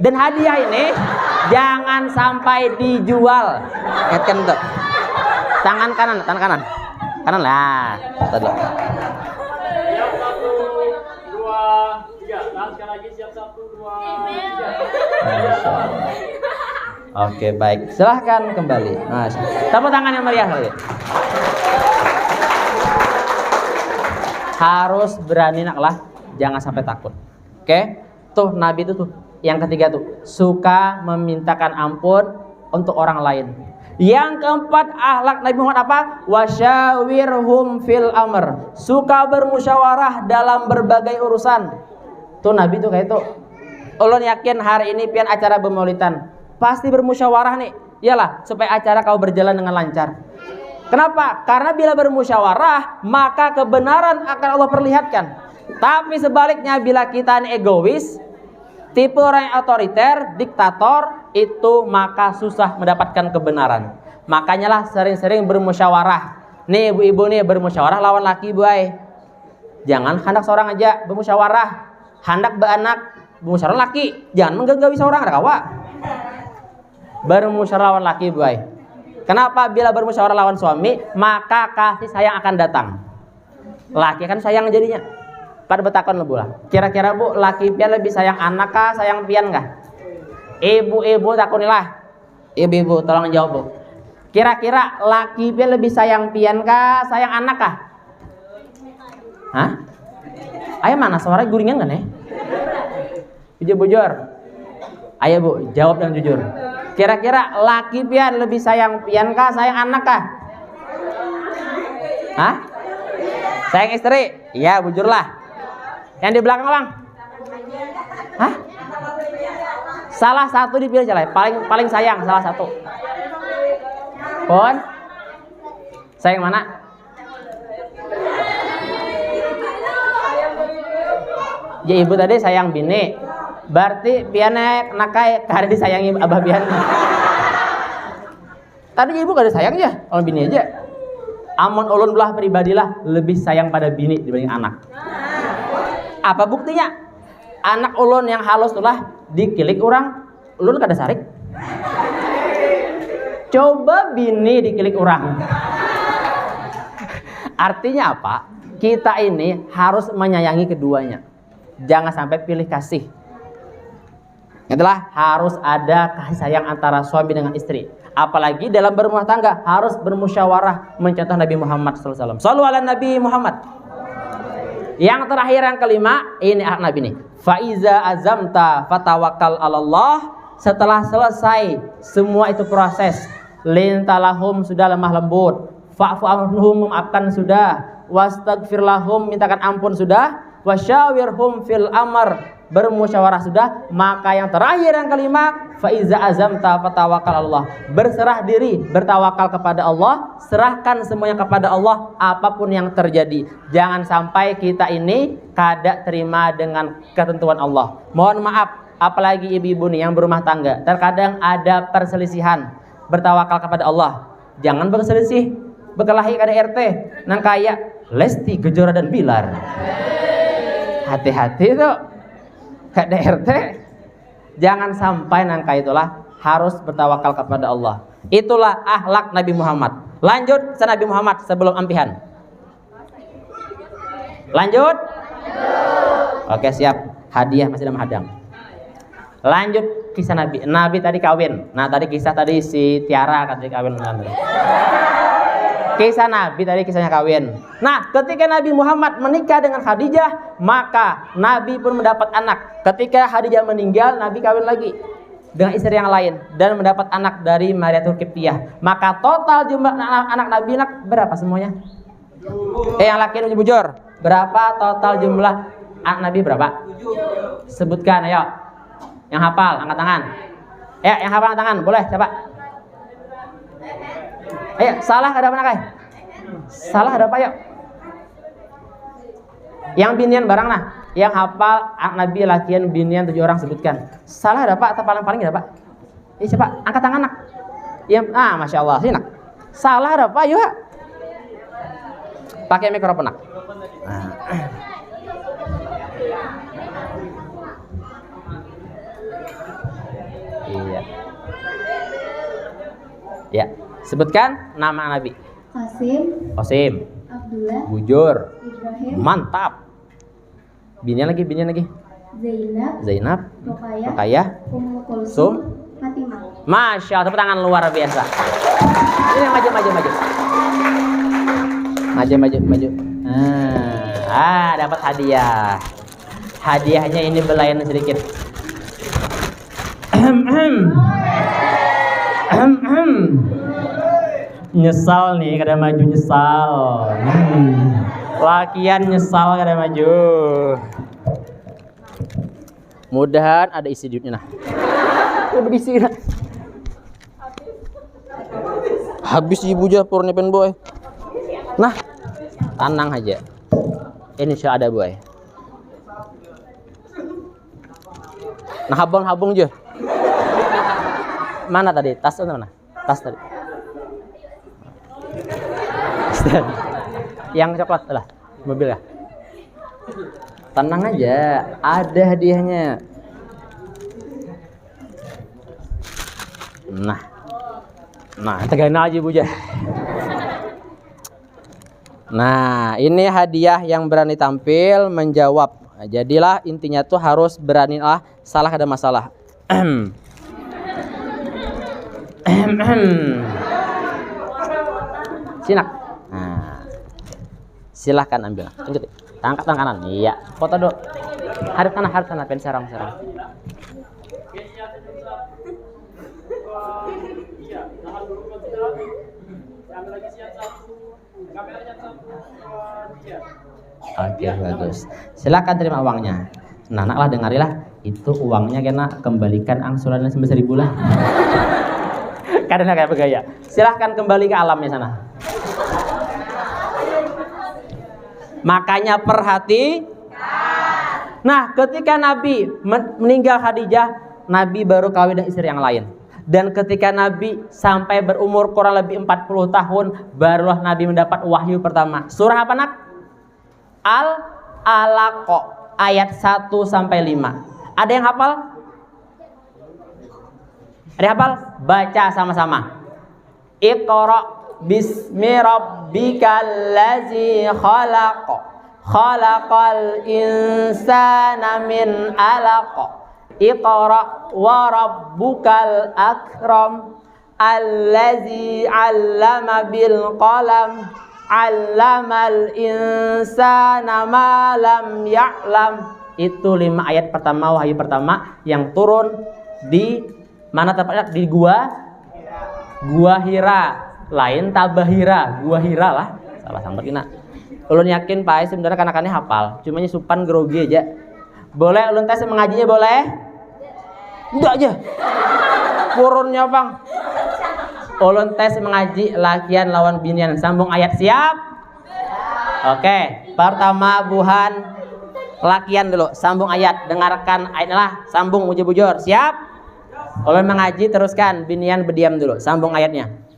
Dan hadiah ini jangan sampai dijual. Ingatkan tuh. Tangan kanan. Kanan lah. Tuh. Oke, baik. Silahkan kembali. Mas, tepuk tangan yang meriah lagi. Harus berani naklah, jangan sampai takut. Oke? Tuh Nabi itu tuh yang ketiga tuh suka memintakan ampun untuk orang lain. Yang keempat akhlak Nabi Muhammad apa? Wasyawirhum fil amr. Suka bermusyawarah dalam berbagai urusan. Tuh Nabi tuh kayak itu. Ulun yakin hari ini pian acara bemaulidan pasti bermusyawarah nih. Iyalah supaya acara kau berjalan dengan lancar. Kenapa? Karena bila bermusyawarah maka kebenaran akan Allah perlihatkan. Tapi sebaliknya bila kita ini egois, tipe orang yang otoriter, diktator, itu maka susah mendapatkan kebenaran. Makanya lah sering-sering bermusyawarah. Nih ibu-ibu nih bermusyawarah lawan laki buai. Jangan hendak seorang aja bermusyawarah. Hendak beranak bermusyawarah laki. Jangan mengganggu seorang ada kawa. Bermusyawarah lawan laki buai. Kenapa? Bila bermusyawarah lawan suami, maka kasih sayang akan datang. Laki kan sayang jadinya. Pada betakon lebu lah. Kira-kira bu, laki pian lebih sayang anak kah, sayang pian kah? Ibu-ibu takunilah. Ibu-ibu tolong jawab bu. Kira-kira laki pian lebih sayang pian kah, sayang anak kah? Hah? Ayo mana suara guringan kan ya? Bujur-bujur. Ayo bu, jawab dengan jujur. Kira-kira laki pian lebih sayang pian kah, sayang anak kah? Hah? Sayang istri? Iya, bujurlah. Yang di belakang bang? Hah? Salah satu dipilih aja lah. Paling sayang salah satu. Pon? Sayang mana? Ya ibu tadi sayang bini. Berarti piane nakai karena disayangi abah pian. Tadi ibu gak ada sayang ya, kalau bini aja. Amon ulun belah pribadilah lebih sayang pada bini dibanding anak. Apa buktinya? Anak ulun yang halus tulah dikilik orang, ulun kada sarik. Coba bini dikilik orang. Artinya apa? Kita ini harus menyayangi keduanya. Jangan sampai pilih kasih. Itulah harus ada kasih sayang antara suami dengan istri. Apalagi dalam berumah tangga harus bermusyawarah mencontoh Nabi Muhammad SAW. Shallu ala Nabi Muhammad. Yang terakhir yang kelima, ini Nabi nih. Faiza azamta fatawakkal 'alallah. Setelah selesai semua itu proses, lintalahum sudah lemah lembut, fa'fu anhum memaafkan sudah, wastaghfir lahum mintakan ampun sudah, wasyawirhum fil amr bermusyawarah sudah, maka yang terakhir yang kelima, faiza azamta fatawakkal 'alallah. Berserah diri, bertawakal kepada Allah, serahkan semuanya kepada Allah apapun yang terjadi. Jangan sampai kita ini kada terima dengan ketentuan Allah. Mohon maaf, apalagi ibu-ibu nih yang berumah tangga, terkadang ada perselisihan. Bertawakal kepada Allah. Jangan berselisih, berkelahi kada RT, nang kayak Lesti Kejora dan Bilar. Hati-hati tuh. Kada RT. Jangan sampai nangka itulah, harus bertawakal kepada Allah. Itulah akhlak Nabi Muhammad. Lanjut ke Nabi Muhammad sebelum ampihan. Lanjut. Oke siap. Hadiah masih dalam hadang. Lanjut kisah Nabi. Nabi tadi kawin. Nah tadi kisah tadi si Tiara tadi kawin. Kisah Nabi tadi kisahnya kawin. Nah ketika Nabi Muhammad menikah dengan Khadijah, maka Nabi pun mendapat anak. Ketika Khadijah meninggal, Nabi kawin lagi dengan istri yang lain dan mendapat anak dari Mariatul Qibtiyah. Maka total jumlah anak Nabi berapa semuanya? Yang laki bujur. Berapa total jumlah anak Nabi berapa? Sebutkan ayo. Yang hafal angkat tangan. Ya, yang hafal angkat tangan. Boleh siapa? Ayo, salah ada apa nak? Salah ada apa yuk? Yang binian barang nah, yang hafal Nabi lakian binian 7 orang sebutkan. Salah ada apa? Atau paling ada apa? Ini siapa? Angkat tangan nak. Yang masya Allah sih nak. Salah ada apa yuk? Pakai mikrofon nak. Iya. Ya. Sebutkan nama Nabi. Qasim. Abdullah. Bujur. Ibrahim. Mantap. Binian lagi. Zainab. Rukayah. Ummu Kulsum. Fatimah. Masya Allah, tepuk tangan luar biasa. Ini maju. Maju. Dapat hadiah. Hadiahnya ini belayan sedikit. Nyesal nih kada maju, nyesal. Lakian nyesal kada maju. Mudahan ada isi duitnya nah. Udah isi nah. Habis ibu japurnya pen boy. Nah, tenang aja. Insya ada boy. Nah, habang aja. Mana tadi? Tas mana? Tas tadi. Yang coklat lah, mobil ya. Tenang aja, ada hadiahnya. Nah, tegain aja Bu ja. Nah, ini hadiah yang berani tampil menjawab. Nah, jadilah intinya tuh harus beranilah salah ada masalah. Sinak. Nah, silahkan ambil. Lanjut. Angkat tangan kanan. Iya. Foto dulu. Hadap kanan, pen sarang. Oke, bagus. Silakan terima uangnya. Nah, naklah dengarilah. Itu uangnya kena kembalikan angsurannya sebesar 1.000 lah. Karena kayak begaya. Silahkan kembali ke alamnya sana. Makanya perhati. Nah, ketika Nabi meninggal Khadijah, Nabi baru kawin dengan istri yang lain. Dan ketika Nabi sampai berumur kurang lebih 40 tahun, barulah Nabi mendapat wahyu pertama. Surah apa nak? Al-Alaq ayat 1 sampai 5. Ada yang hafal? Ada yang hafal? Baca sama-sama. Iqra bismi rabbikal ladzi khalaq. Khalaqal insana min 'alaq. Iqra wa rabbukal akram. Allazi 'allama bil qalam. 'Allamal insana ma lam ya'lam. Itu 5 ayat pertama wahyu pertama yang turun di mana tepatnya? Di Gua Hira. Lain Tabahira, Gua Hira lah. Salah sambat kena. Ulun yakin Pak sebenarnya anak-anaknya hafal, cuma nyusupan grogi aja. Boleh ulun tes mengajinya boleh? Enggak aja. Purunnya Bang. Ulun tes mengaji lakian lawan binian. Sambung ayat siap? Oke, pertama Buhan lakian dulu. Sambung ayat, dengarkan ayatnya lah. Sambung bujur-bujur. Siap? Ulun mengaji teruskan, binian berdiam dulu. Sambung ayatnya.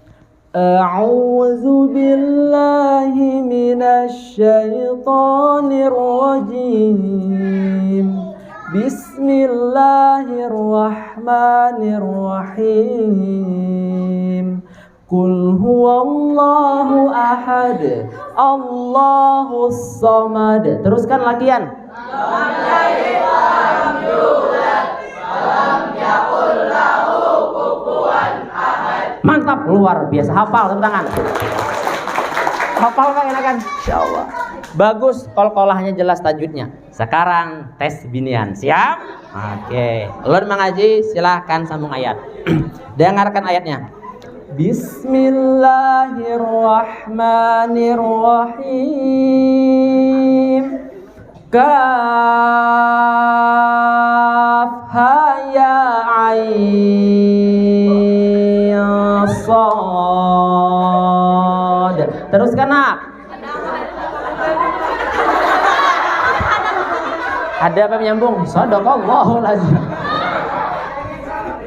A'udzu billahi minasy syaithanir rajim. Bismillahirrahmanirrahim. Qul huwallahu ahad, Allahus samad. Teruskan lakian. Mantap, luar biasa, hafal, tepuk tangan. Hafal kan enakan? Insyaallah. Bagus, kol-kolahnya jelas tajwidnya. Sekarang tes binian, siap? Oke. Ulun mengaji, silahkan sambung ayat. Dengarkan ayatnya. Bismillahirrahmanirrahim. Kaf ha ya ain sad. Teruskan nak. Ada apa menyambung? Shadaqallahul azim.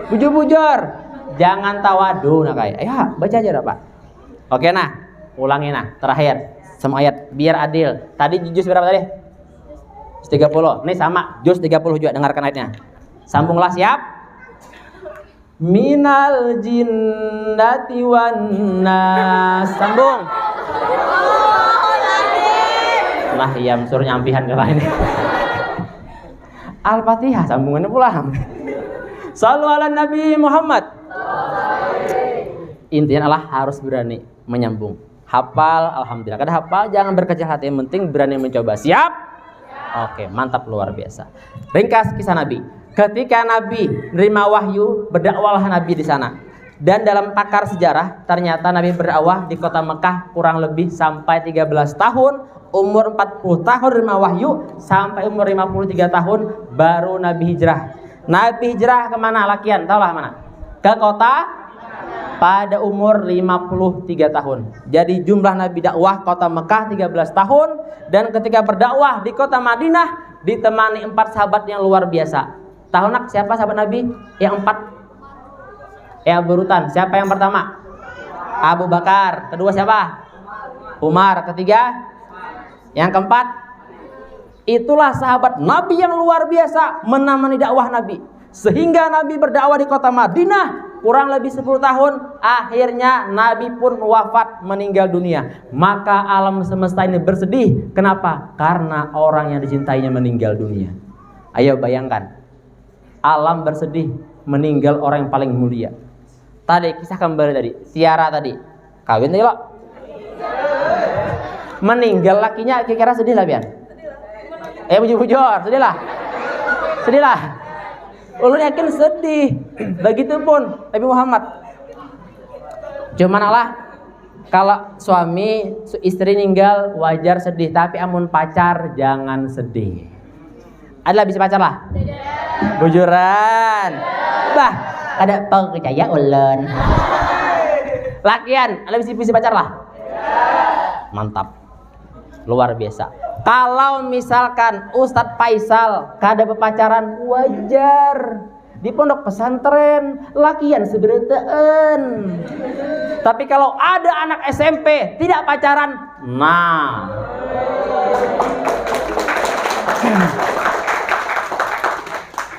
Bujur-bujur. Jangan tawadu nak kayak. Ya, baca aja dah, Pak. Oke nah, ulangi nah, terakhir semua ayat biar adil. Tadi juz berapa tadi? 30. Ini sama, juz 30 juga, dengarkan ayatnya. Sambunglah, siap? Minal jinnati wan nas. Sambung. Nah, iya suruh nyampihan ke lain. Al-Fatihah sambungannya pulang. Shallu ala Nabi Muhammad. Intinya adalah harus berani menyambung. Hafal, alhamdulillah. Kada hafal jangan berkecil hati, yang penting berani mencoba. Siap? Oke, mantap, luar biasa. Ringkas kisah Nabi. Ketika Nabi menerima wahyu, berdakwahlah Nabi di sana. Dan dalam pakar sejarah, ternyata Nabi berdakwah di kota Mekah kurang lebih sampai 13 tahun. Umur 40 tahun menerima wahyu, sampai umur 53 tahun baru Nabi hijrah. Nabi hijrah kemana lakian? Tahu lah mana? Ke kota pada umur 53 tahun. Jadi jumlah Nabi dakwah kota Mekah 13 tahun. Dan ketika berdakwah di kota Madinah ditemani 4 sahabat yang luar biasa. Tahu nak siapa sahabat Nabi? Yang 4 yang berurutan. Siapa yang pertama? Abu Bakar. Kedua siapa? Umar. Ketiga? Yang keempat? Itulah sahabat Nabi yang luar biasa menemani dakwah Nabi. Sehingga Nabi berdakwah di kota Madinah kurang lebih 10 tahun, akhirnya Nabi pun wafat, meninggal dunia. Maka alam semesta ini bersedih. Kenapa? Karena orang yang dicintainya meninggal dunia. Ayo bayangkan, alam bersedih meninggal orang yang paling mulia. Tadi kisah kembali tadi, Tiara tadi kawin tadi lo, meninggal lakinya, kira-kira sedih lah Bian? Bujur-bujur, sedih lah, sedih lah. Ulun yakin sedih. Begitupun Nabi Muhammad. Cuman Allah, kalau suami istri meninggal wajar sedih, tapi amun pacar jangan sedih. Adalah bisa pacar lah. Bujuran. Bah, ada percaya ulun. Lakian, ada bisa pacar lah. Mantap. Luar biasa. Kalau misalkan Ustadz Faisal kada berpacaran wajar. Di pondok pesantren lakian seberetaan. Tapi kalau ada anak SMP tidak pacaran, nah.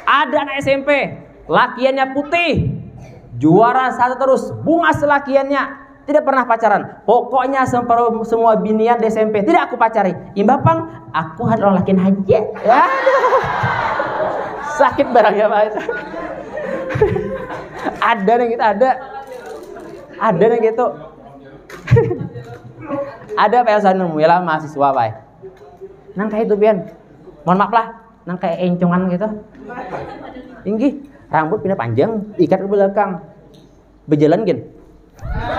Ada anak SMP lakiannya putih, juara 1 terus, bunga selakiannya. Tidak pernah pacaran. Pokoknya semua binian di SMP tidak aku pacari. Imbapang, aku ada orang lakian aja. Aduh. Sakit barangnya Pak itu. Ada yang gitu, ada yang gitu. Ada Pak Sanum, ya lah mahasiswa Pak. Nang kayak itu Bian. Mohon maaf lah, nang kayak encongan gitu. Tinggi, rambut pindah panjang, ikat ke belakang. Berjalan gin.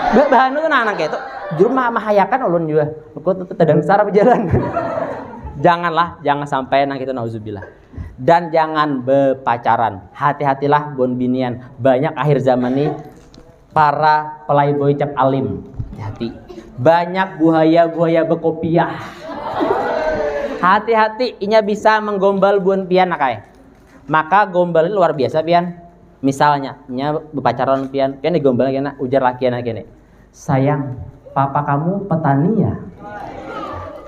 Bahan itu anak itu juru mahayakan ulun juga. Kok tedang sara berjalan. Janganlah, jangan sampai nang itu nauzubillah. Dan jangan berpacaran. Hati-hatilah bon binian. Banyak akhir zaman nih para playboy cap alim. Hati. Banyak buaya berkopiah. Hati-hati, inya bisa menggombal buan pian nakai. Maka gombal luar biasa pian. Misalnya, nya berpacaran pian digombal kena ujar lakian kene. Sayang, papa kamu petani ya?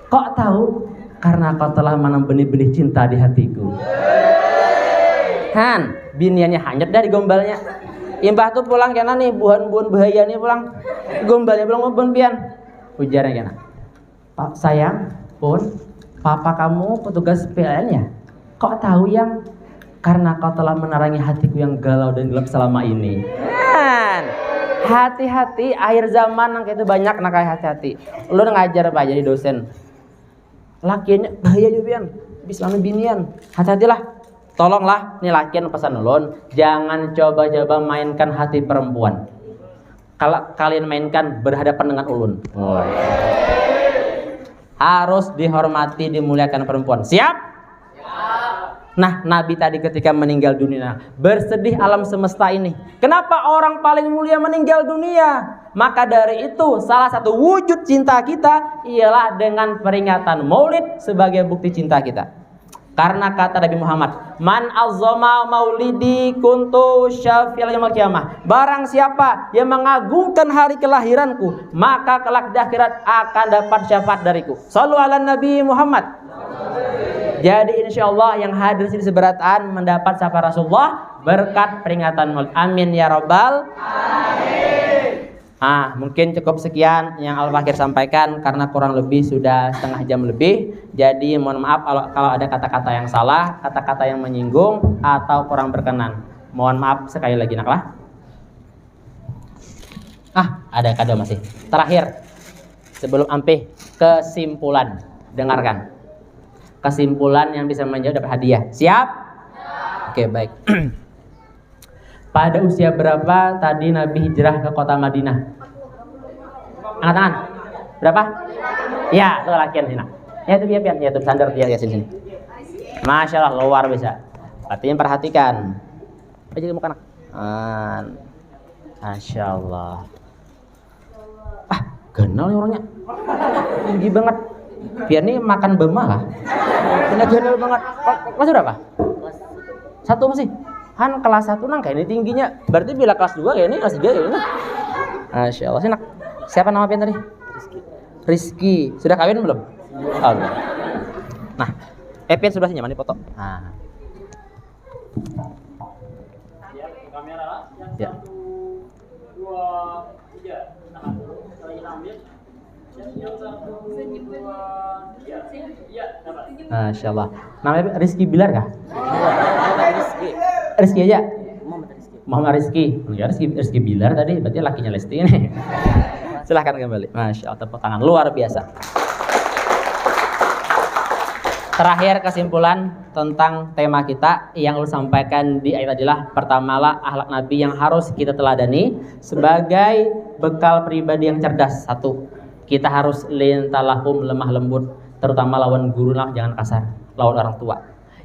Kok tahu? Karena kau telah menanam benih-benih cinta di hatiku. Han, biniannya hanyut dari gombalnya. Imbah tuh pulang kena nih, buhan-buhan bahaya nih pulang. Gombalnya pulang buhan pian. Ujarnya kena. Pak sayang, pun papa kamu petugas PLN ya? Kok tahu yang? Karena kau telah menerangi hatiku yang galau dan gelap selama ini. Han, hati-hati, akhir zaman nang itu banyak nak hati-hati. Lu ngajar apa jadi dosen? Lakiannya bahaya juga pian, bisa binian. Hati-hatilah. Tolonglah nih lakian pesan ulun, jangan coba-coba mainkan hati perempuan. Kalau kalian mainkan berhadapan dengan ulun. Oh. Harus dihormati, dimuliakan perempuan. Siap? Nah, Nabi tadi ketika meninggal dunia bersedih alam semesta ini. Kenapa orang paling mulia meninggal dunia? Maka dari itu salah satu wujud cinta kita ialah dengan peringatan Maulid sebagai bukti cinta kita. Karena kata Nabi Muhammad, "Man azzama maulidi kuntu syafi'al yaumil qiyamah." Barang siapa yang mengagungkan hari kelahiranku, maka kelak di akhirat akan dapat syafaat dariku. Shallu ala Nabi Muhammad. Jadi insya Allah yang hadir di seberataan mendapat syafaat Rasulullah berkat peringatan Maulid. Amin ya Rabbal Alamin. Mungkin cukup sekian yang Al-Fakir sampaikan karena kurang lebih sudah setengah jam lebih. Jadi mohon maaf kalau ada kata-kata yang salah, kata-kata yang menyinggung atau kurang berkenan. Mohon maaf sekali lagi naklah. Ada kado masih. Terakhir sebelum ampe kesimpulan, dengarkan. kesimpulan yang bisa menjawab dapat hadiah. Siap? Oke, baik. Pada usia berapa tadi Nabi hijrah ke kota Madinah? Angkat tangan. Berapa? Ya, tuh lakian sini. Ya itu pian, ya tuh sandar dia sini. Masya Allah, luar biasa. Artinya perhatikan. Aja mau kanak. Masya Allah. Kenal nih orangnya. Tinggi banget. Biar nih makan bema lah. Ini kenal banget. Kelas berapa? Satu masih. Han kelas 1 nang kayak ini tingginya. Berarti bila kelas 2 kayak ini kelas 3 kayak ini. Masya Allah. Sinak. Siapa nama pian tadi? Rizky. Sudah kawin belum? Oh, belum. Nah, pian sebelah sini mana foto? Nah. Ya. 1, 2, 3. Masya Allah. Namanya Rizky Bilar kah? Rizky aja. Muhammad Rizky. Ya, Rizky Bilar tadi berarti lakinya Lesti ini. Silahkan kembali. Masya Allah, tepuk tangan luar biasa. Terakhir kesimpulan tentang tema kita yang lu sampaikan di ayat tadilah, pertamalah akhlak Nabi yang harus kita teladani sebagai bekal pribadi yang cerdas. 1, kita harus lintalahum, lemah lembut, terutama lawan guru lah, jangan kasar, lawan orang tua.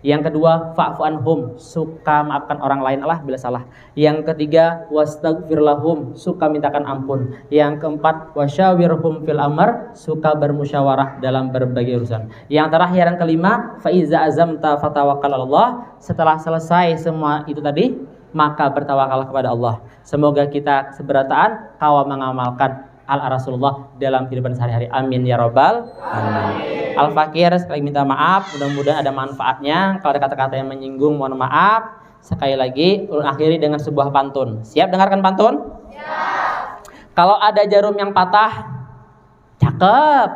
Yang kedua, fa'fu anhum, suka maafkan orang lain Allah bila salah. Yang ketiga, wastaghfir lahum, suka mintakan ampun. Yang keempat, wasyawirhum fil amr, suka bermusyawarah dalam berbagai urusan. Yang terakhir, yang kelima, fa iza azamta fatawakkal 'alallah, setelah selesai semua itu tadi, maka bertawakal kepada Allah. Semoga kita seberataan kawa mengamalkan Rasulullah dalam kehidupan sehari-hari. Amin ya robbal alamin. Al-Fakir sekali minta maaf, mudah-mudahan ada manfaatnya. Kalau ada kata-kata yang menyinggung mohon maaf. Sekali lagi ulun akhiri dengan sebuah pantun. Siap dengarkan pantun? Siap. Kalau ada jarum yang patah, cakep.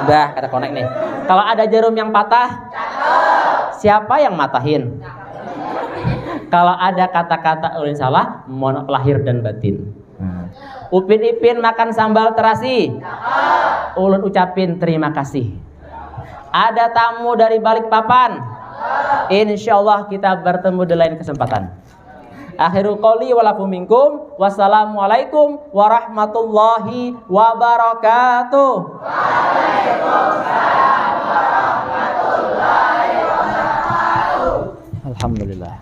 Udah kata konek nih. Kalau ada jarum yang patah, cakep. Siapa yang matahin? Kalau ada kata-kata ulun salah, mohon lahir dan batin. Upin Ipin makan sambal terasi, ulun ucapin terima kasih. Ada tamu dari balik papan, insya Allah kita bertemu di lain kesempatan. Akhirul qouli walakum minkum, wassalamualaikum warahmatullahi wabarakatuh. Waalaikumsalam warahmatullahi wabarakatuh. Alhamdulillah.